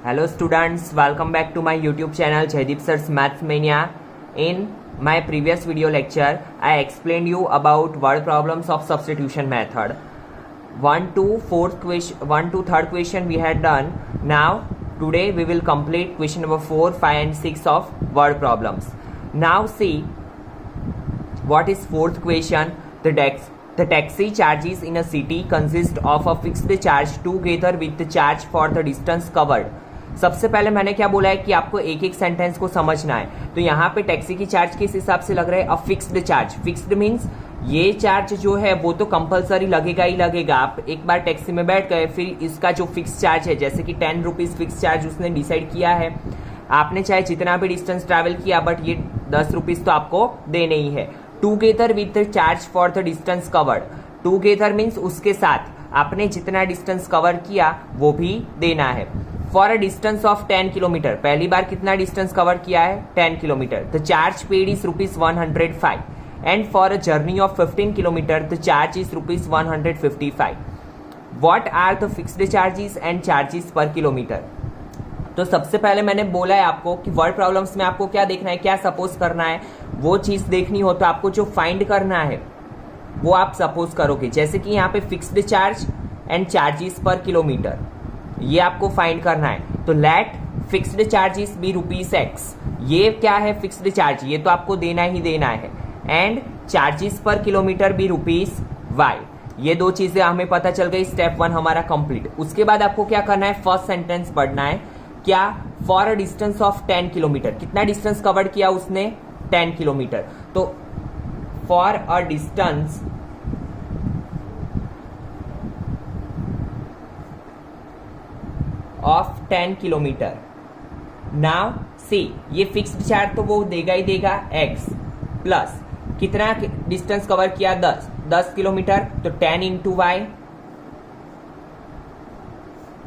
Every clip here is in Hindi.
Hello students, welcome back to my YouTube channel Jaideep Sir's Maths Mania. In my previous video lecture, I explained you about word problems of substitution method. 1 to 3rd question we had done. Now today we will complete question number 4, 5 and 6 of word problems. Now see what is 4th question. The taxi charges in a city consist of a fixed charge together with the charge for the distance covered. सबसे पहले मैंने क्या बोला है कि आपको एक एक सेंटेंस को समझना है. तो यहाँ पे टैक्सी की चार्ज किस हिसाब से लग रहा है? A fixed charge. Fixed means ये चार्ज जो है वो तो कंपलसरी लगेगा ही लगेगा. आप एक बार टैक्सी में बैठ गए, फिर इसका जो फिक्स चार्ज है, जैसे कि 10 रुपीज फिक्स चार्ज उसने डिसाइड किया है. आपने चाहे जितना भी डिस्टेंस ट्रैवल किया, बट ये 10 रुपीज तो आपको देने ही है. Together with the charge for the distance covered. Together means उसके साथ आपने जितना डिस्टेंस कवर किया वो भी देना है. For a distance of 10 kilometre. पहली बार कितना डिस्टेंस कवर किया है? 10 kilometre. The charge paid is ₹105. And for a journey of 15 kilometre the charge is ₹155. What are the fixed charges and charges per kilometre? तो सबसे पहले मैंने बोला है आपको कि वर्ड प्रॉब्लम्स में आपको क्या देखना है, क्या सपोज करना है. वो चीज देखनी हो तो आपको जो फाइंड करना है वो आप सपोज करोगे. जैसे कि यहाँ पे fixed charge and charges per kilometre, ये आपको फाइंड करना है. तो let fixed charges be ₹X. ये क्या है? फिक्स्ड चार्ज, ये तो आपको देना ही देना है. And charges per kilometre B ₹Y. ये दो चीजें हमें पता चल गई. स्टेप 1 हमारा कंप्लीट. उसके बाद आपको क्या करना है? फर्स्ट सेंटेंस पढ़ना है. क्या? For a distance of 10 kilometre. कितना डिस्टेंस कवर किया उसने? 10 किलोमीटर. तो for a distance of 10 kilometre. Now see, ये फिक्स्ड चार्ज तो वो देगा ही देगा x प्लस कितना डिस्टेंस कवर किया? 10 किलोमीटर. तो 10 इंटू वाई,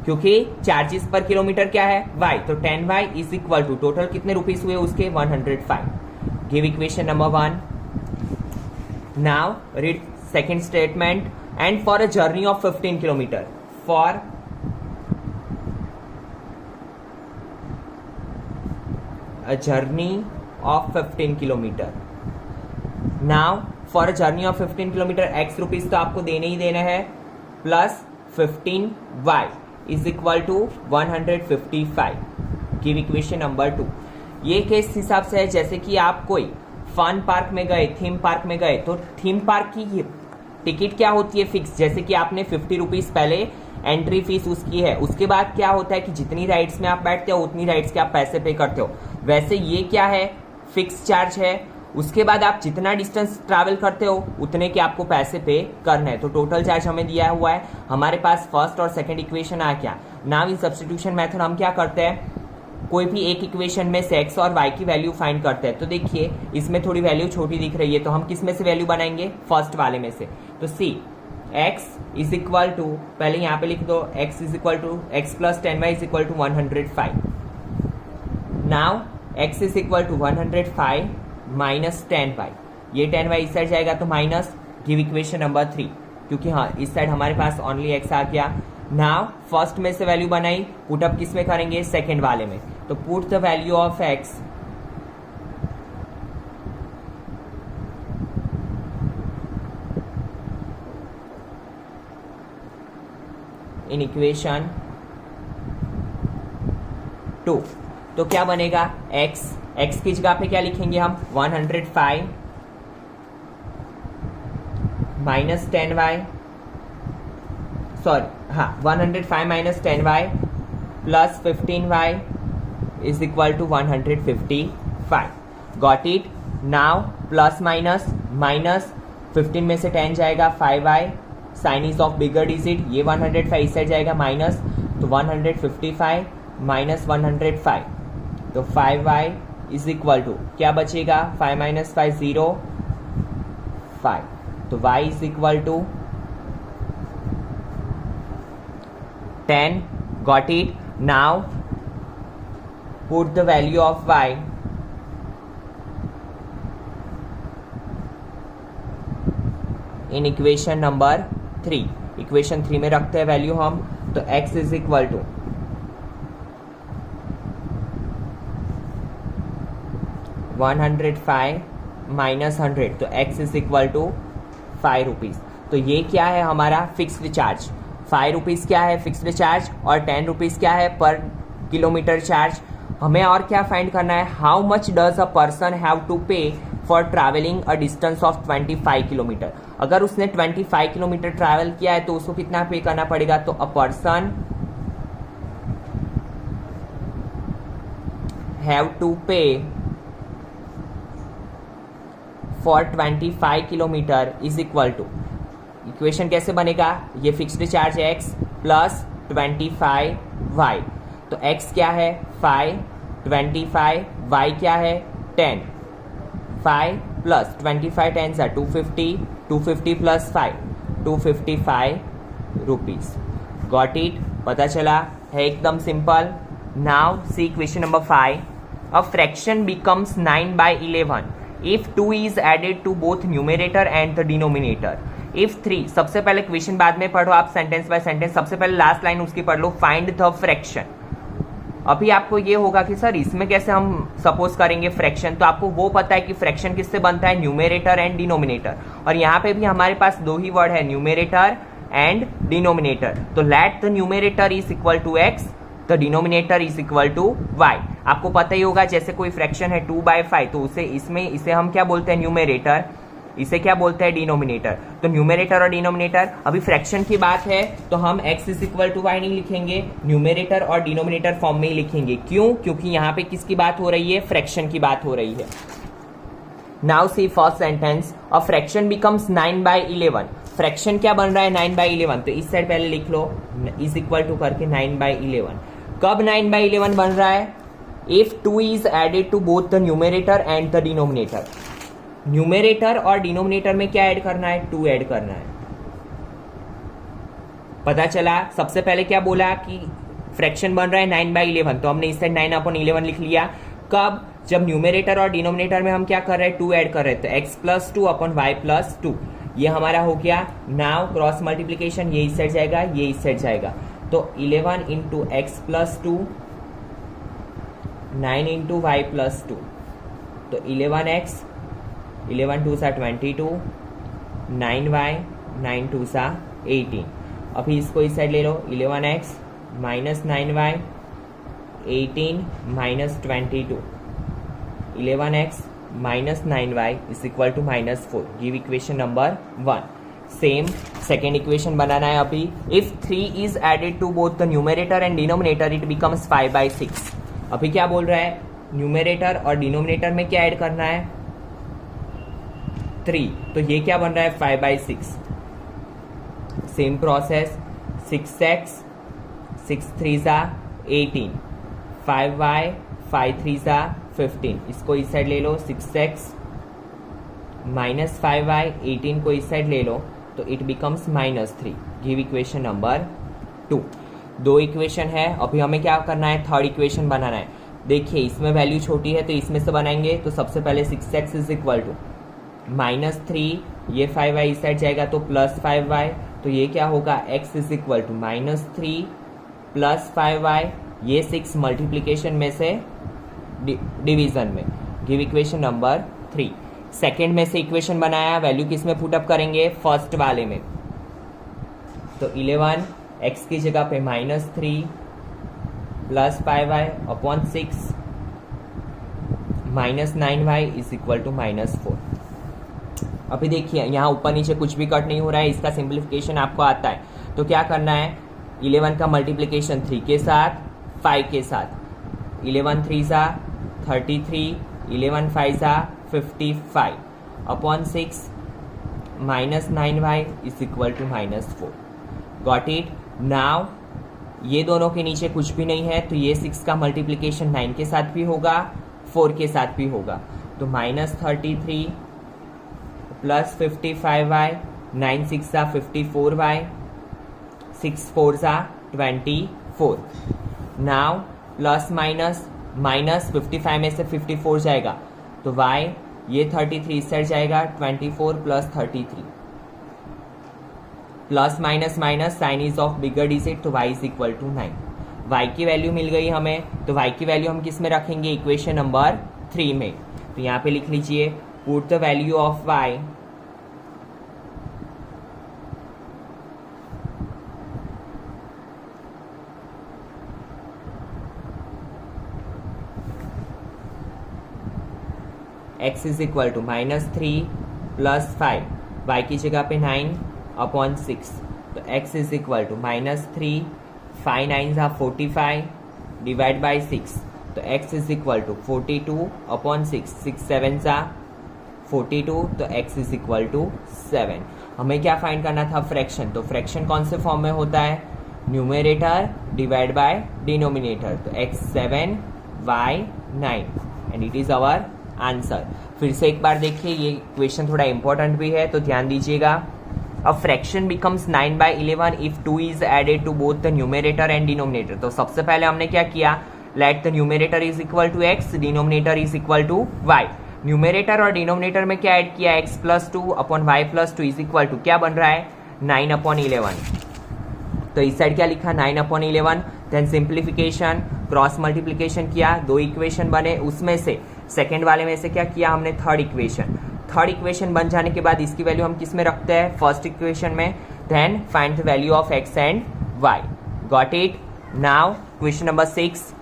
क्योंकि चार्जेस पर किलोमीटर क्या है? y. तो 10y is equal to total कितने रुपीस हुए उसके? 105. Give equation number 1. Now read second statement. And for a journey of 15 kilometre. For a journey of 15 kilometre. Now for a journey of 15 kilometre x rupees तो आपको देने ही देना है, plus 15y is equal to 155. Give equation number 2. ये केस हिसाब से है जैसे कि आप कोई फन पार्क में गए, थीम पार्क में गए. तो थीम पार्क की टिकट क्या होती है? फिक्स. जैसे कि आपने 50 रुपीज पहले एंट्री फीस उसकी है. उसके बाद क्या होता है कि जितनी राइड्स में आप बैठते हो उतनी राइड्स के आप पैसे पे करते हो. वैसे ये क्या है? फिक्स चार्ज है. उसके बाद आप जितना डिस्टेंस ट्रैवल करते हो उतने के आपको पैसे पे करना है. तो टोटल चार्ज हमें दिया हुआ है. हमारे पास फर्स्ट और सेकंड इक्वेशन आ गया. नाउ इन सब्स्टिट्यूशन मेथड हम क्या करते हैं? कोई भी एक इक्वेशन में से x और y की वैल्यू फाइंड करते हैं. तो देखिए इसमें थोड़ी वैल्यू छोटी दिख रही है, तो हम किस में से वैल्यू बनाएंगे? फर्स्ट वाले में से. तो see x is equal to, पहले यहाँ पे लिख दो, x is equal to x plus 10y is equal to 105. Now x is equal to 105 minus 10y. ये 10y इस साइड जाएगा तो माइनस. Give equation number 3. क्योंकि हाँ इस साइड हमारे पास ओनली x आ गया. नाउ फर्स्ट में से वैल्यू बनाई, पुट अप किस में करेंगे? सेकेंड वाले में. तो put the value of x in equation 2. तो क्या बनेगा? x की जगह पे क्या लिखेंगे हम? 105 माइनस 10y, सॉरी हाँ 105 minus 10y plus 15y is equal to 155. Got it? Now plus minus, minus 15 में से 10 जाएगा 5y, sign is of bigger digit. ये 105 इस साइड जाएगा माइनस, तो 155 माइनस 105. तो 5y इज इक्वल टू क्या बचेगा? 5 माइनस 5 0, 5. तो y is equal to 10. Got it? Now put the value of y in equation number 3. Equation 3 में रखते हैं वैल्यू हम. तो x is equal to 105 minus 100, तो x is equal to 5 rupees. तो ये क्या है हमारा फिक्स्ड चार्ज, 5 रुपीज़ क्या है फिक्स्ड चार्ज और 10 रुपीज़ क्या है पर किलोमीटर चार्ज। हमें और क्या फाइंड करना है, how much does a person have to pay for travelling a distance of 25 kilometre. अगर उसने 25 किलोमीटर ट्रैवल किया है तो उसको कितना पे करना पड़ेगा, तो a person have to pay for 25 kilometre is equal to, equation कैसे बनेगा, ये fixed charge x plus 25y, तो x क्या है 5, 25, y क्या है 10, 5 प्लस 25 10 सा 250, 250 प्लस 5 255 रुपीज। गॉट इट, पता चला है एकदम simple. Now see question number 5, a fraction becomes 9/11 if 2 is added to both numerator and the denominator, if 3, सबसे पहले क्वेश्चन बाद में पढ़ो आप सेंटेंस बाय सेंटेंस, सबसे पहले लास्ट लाइन उसकी पढ़ लो, फाइंड द फ्रैक्शन। अभी आपको ये होगा कि सर इसमें कैसे हम सपोज करेंगे फ्रैक्शन, तो आपको वो पता है कि फ्रैक्शन किससे बनता है, न्यूमेरेटर एंड डिनोमिनेटर, और यहाँ पे भी हमारे पास दो ही वर्ड है, न्यूमेरेटर एंड डिनोमिनेटर। तो let the numerator is equal to x, the denominator is equal to y. आपको पता ही होगा जैसे कोई फ्रैक्शन है 2/5, तो इसे हम क्या बोलते हैं न्यूमेरेटर, इसे क्या बोलते हैं डिनोमिनेटर। तो न्यूमेरेटर और डिनोमिनेटर, अभी फ्रैक्शन की बात है तो हम x is equal to y नहीं लिखेंगे, न्यूमेरेटर और डिनोमिनेटर फॉर्म में ही लिखेंगे। क्यों, क्योंकि यहाँ पे किसकी बात हो रही है, फ्रैक्शन की बात हो रही है। नाउ सी फर्स्ट सेंटेंस, अ फ्रैक्शन बिकम्स 9/11, फ्रैक्शन क्या बन रहा है 9/11, तो इस साइड पहले लिख लो इज इक्वल टू करके 9/11। कब 9/11 बन रहा है, if 2 is added to both the numerator and the denominator. Numerator और डिनोमिनेटर में क्या ऐड करना है, 2 ऐड करना है। पता चला, सबसे पहले क्या बोला कि फ्रैक्शन बन रहा है 9/11, तो हमने इस साइड 9/11 लिख लिया। कब, जब न्यूमेरेटर और डिनोमिनेटर में हम क्या कर रहे हैं 2 ऐड कर रहे हैं, तो x plus 2 upon y plus 2, ये हमारा हो गया। नाउ क्रॉस मल्टीप्लीकेशन, ये इस साइड जाएगा ये इस साइड जाएगा, तो 11 into x plus 2, 9 into y plus 2, तो 11x, 11 2 सा 22, 9y, 9 2 सा 18। अभी इसको इस साइड ले लो, 11x minus 9y, 18 minus 22, 11x minus 9y is equal to -4। Give equation number 1। Same second equation बनाना है अभी, if 3 is added to both the numerator and denominator it becomes 5/6। अभी क्या बोल रहा है, न्यूमेरेटर और डिनोमिनेटर में क्या ऐड करना है 3, तो ये क्या बन रहा है 5/6। सेम प्रोसेस, 6x, 6 3 सा 18, 5y, 5 3 सा 15, इसको इस साइड ले लो, 6x माइनस 5y, 18 को इस साइड ले लो, तो it becomes -3। Give equation number 2। 2 equation है, अभी हमें क्या करना है, थर्ड इक्वेशन बनाना है। देखिए इसमें वैल्यू छोटी है तो इसमें से बनाएंगे, तो सबसे पहले 6x इज इक्वल टू -3, ये 5y इस साइड जाएगा तो प्लस 5y, तो ये क्या होगा x is equal to -3 plus 5y, ये 6 मल्टीप्लीकेशन में से डिवीजन में। Give equation number 3। सेकेंड में से इक्वेशन बनाया, वैल्यू किस में पुटअप करेंगे, फर्स्ट वाले में, तो 11 x की जगह पे -3 plus 5y upon 6 minus 9y is equal to -4। अभी देखिए यहाँ ऊपर नीचे कुछ भी कट नहीं हो रहा है, इसका सिंप्लीफिकेशन आपको आता है, तो क्या करना है, 11 का मल्टीप्लीकेशन 3 के साथ 5 के साथ, 11 3 सा 33, 11 5 सा 55 upon 6 minus 9y is equal to -4। Got it. Now ये दोनों के नीचे कुछ भी नहीं है, तो ये 6 का मल्टीप्लीकेशन 9 के साथ भी होगा 4 के साथ भी होगा, तो -33 प्लस 55y, 9 6 सा 54y, 6 4 सा 24। नाउ प्लस माइनस, माइनस 55 में से 54 जाएगा तो y, ये 33 साइड जाएगा 24 plus 33, plus minus minus sign is of bigger digit, तो y is equal to 9। y की वैल्यू मिल गई हमें, तो y की वैल्यू हम किस में रखेंगे, इक्वेशन नंबर 3 में। तो यहाँ पे लिख लीजिए put the value of y x is equal to -3 plus 5, y की जगह पे 9/6, तो x is equal to -3, 5 9 45 divide by 6, तो x इज इक्वल टू 42/6, 6 7 42, तो x इज इक्वल टू 7। हमें क्या फाइंड करना था? फ्रैक्शन। तो फ्रैक्शन कौन से फॉर्म में होता है? न्यूमरेटर डिवाइड बाय डिनोमिनेटर, तो x 7 y 9 and it is our answer. फिर से एक बार देखिए, ये क्वेश्चन थोड़ा इंपॉर्टेंट भी है तो ध्यान दीजिएगा। A fraction becomes 9/11 if 2 is added to both the numerator and denominator. तो सबसे पहले हमने क्या किया? Let the numerator is equal to x, denominator is equal to y। Numerator और डिनोमिनेटर में क्या ऐड किया? x plus 2 upon y plus 2 is equal to क्या बन रहा है? 9/11। तो इस साइड क्या लिखा? 9/11। देन सिंप्लीफिकेशन, क्रॉस मल्टीप्लीकेशन किया, 2 इक्वेशन बने, उसमें से सेकेंड वाले में से क्या किया हमने? Third equation. थर्ड इक्वेशन बन जाने के बाद इसकी वैल्यू हम किस में रखते हैं? फर्स्ट इक्वेशन में। Then find the value of x and y। Got it? Now question number 6,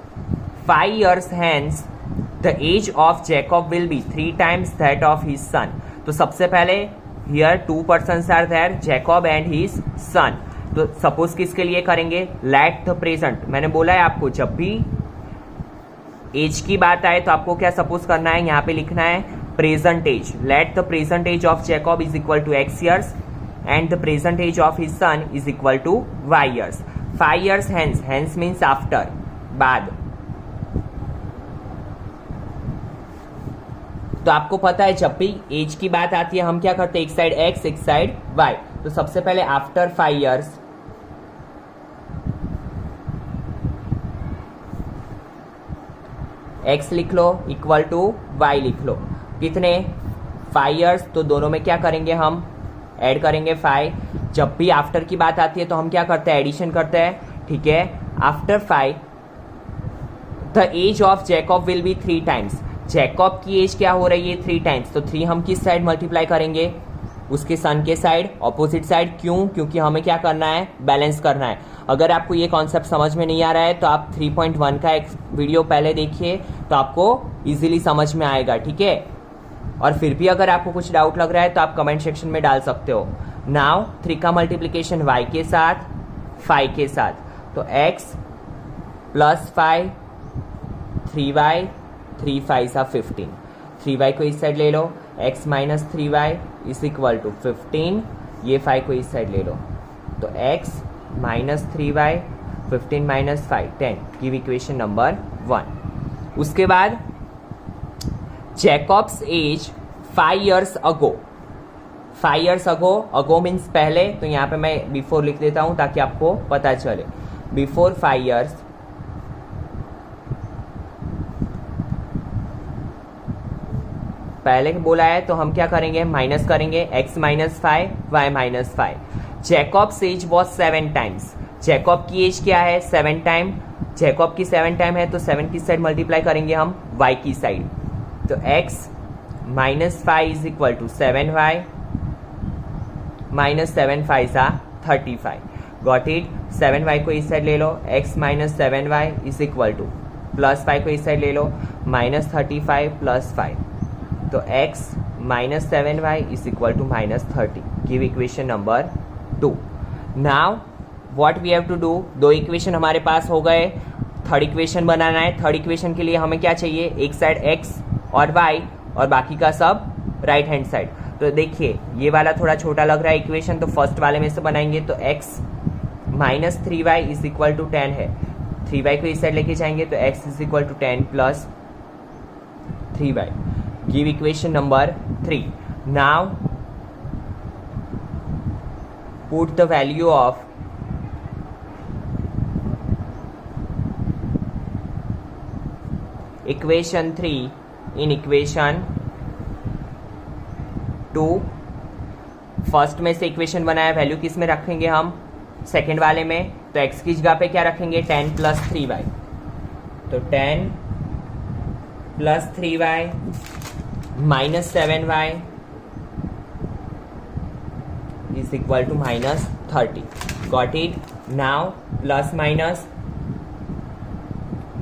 5 years hence the age of Jacob will be 3 times that of his son। तो सबसे पहले here 2 persons are there, Jacob and his son। तो सपोज किसके लिए करेंगे? Late the present. मैंने बोला है आपको जब भी एज की बात आए तो आपको क्या सपोज करना है? यहाँ पे लिखना है present age. Let the present age of Jacob is equal to x years and the present age of his son is equal to y years। 5 years hence, hence means after, बाद। तो आपको पता है जब भी एज की बात आती है हम क्या करते हैं? एक साइड x, एक साइड y। तो सबसे पहले आफ्टर 5 years x लिख लो इक्वल टू y लिख लो। कितने? 5 years। तो दोनों में क्या करेंगे हम? ऐड करेंगे 5। जब भी आफ्टर की बात आती है तो हम क्या करते हैं? एडिशन करते हैं, ठीक है। After 5 the age of Jacob will be 3 times। Jacob की एज क्या हो रही है? 3 times। तो 3 हम किस साइड मल्टीप्लाई करेंगे? उसके सन के साइड, ऑपोजिट साइड। क्यों? क्योंकि हमें क्या करना है? बैलेंस करना है। अगर आपको ये कॉन्सेप्ट समझ में नहीं आ रहा है तो आप 3.1 का एक वीडियो पहले देखिए तो आपको इजीली समझ में आएगा, ठीक है। और फिर भी अगर आपको कुछ डाउट लग रहा है तो आप कमेंट सेक्शन में डाल सकते हो। नाउ 3 का मल्टीप्लीकेशन y के साथ, 5 के साथ, तो x प्लस 5, 3y, 3 5 15। 3y को इस साइड ले लो, x minus 3y is equal to 15। ये 5 को इस साइड ले लो, तो x minus 3y, 15 minus 5 10। Give equation number 1। उसके बाद जैकब्स एज 5 years अगो। 5 years अगो, अगो मीन्स पहले, तो यहाँ पे मैं बिफोर लिख देता हूँ ताकि आपको पता चले। बिफोर 5 years पहले बोला है तो हम क्या करेंगे? माइनस करेंगे, x minus 5, y minus 5। Jacob's age was 7 times। Jacob की एज क्या है? 7 टाइम। जैकब की 7 टाइम है तो 7 की साइड मल्टीप्लाई करेंगे हम y की साइड, तो x minus 5 is equal to 7y minus 7 5 35। Got it? 7y को इस साइड ले लो, x minus 7y is equal to plus 5 को इस साइड ले लो, माइनस 35 प्लस 5, तो x minus 7y is equal to minus 30। Give equation number 2। Now what we have to do? 2 equation हमारे पास हो गए, थर्ड इक्वेशन बनाना है। थर्ड इक्वेशन के लिए हमें क्या चाहिए? एक साइड x और y और बाकी का सब राइट हैंड साइड। तो देखिए ये वाला थोड़ा छोटा लग रहा है इक्वेशन, तो फर्स्ट वाले में से बनाएंगे, तो x minus 3y is equal to 10 है। 3y को इस साइड लेके जाएंगे तो x is equal to 10 plus 3y। Give equation number 3। Now put the value of equation 3 in equation 2। First में से इक्वेशन बनाया, वैल्यू किस में रखेंगे हम? सेकेंड वाले में, तो x की जगह पे क्या रखेंगे? 10 प्लस 3y, तो 10 plus 3y -7y is equal to -30. Got it? Now plus minus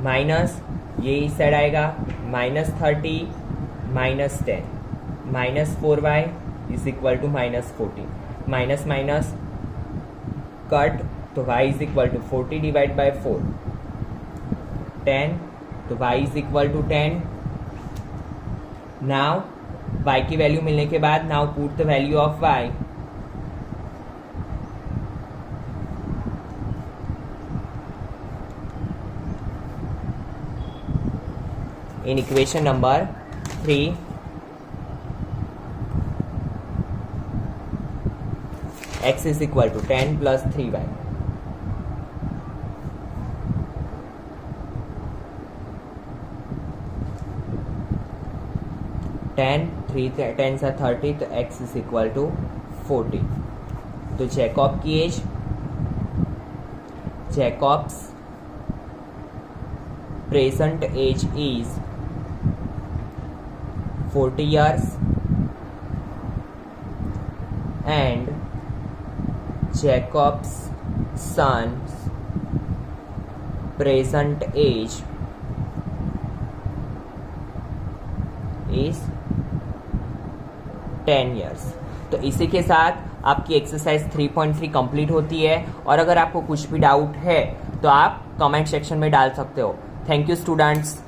minus ये इस साइड आएगा, -30 -10 -4y is equal to -14. Minus minus cut, तो y is equal to 40 divide by 4, 10, तो y is equal to 10. Now y की वैल्यू मिलने के बाद now put the value of y. In equation number 3, x is equal to 10 plus 3y. 10, 3 10s are 30, तो x is equal to 40. तो जैकब की age, Jacob's present age is 40 years and Jacob's son's present age is 10 years. तो इसी के साथ आपकी एक्सरसाइज 3.3 कंप्लीट होती है, और अगर आपको कुछ भी डाउट है तो आप कमेंट सेक्शन में डाल सकते हो. Thank you students.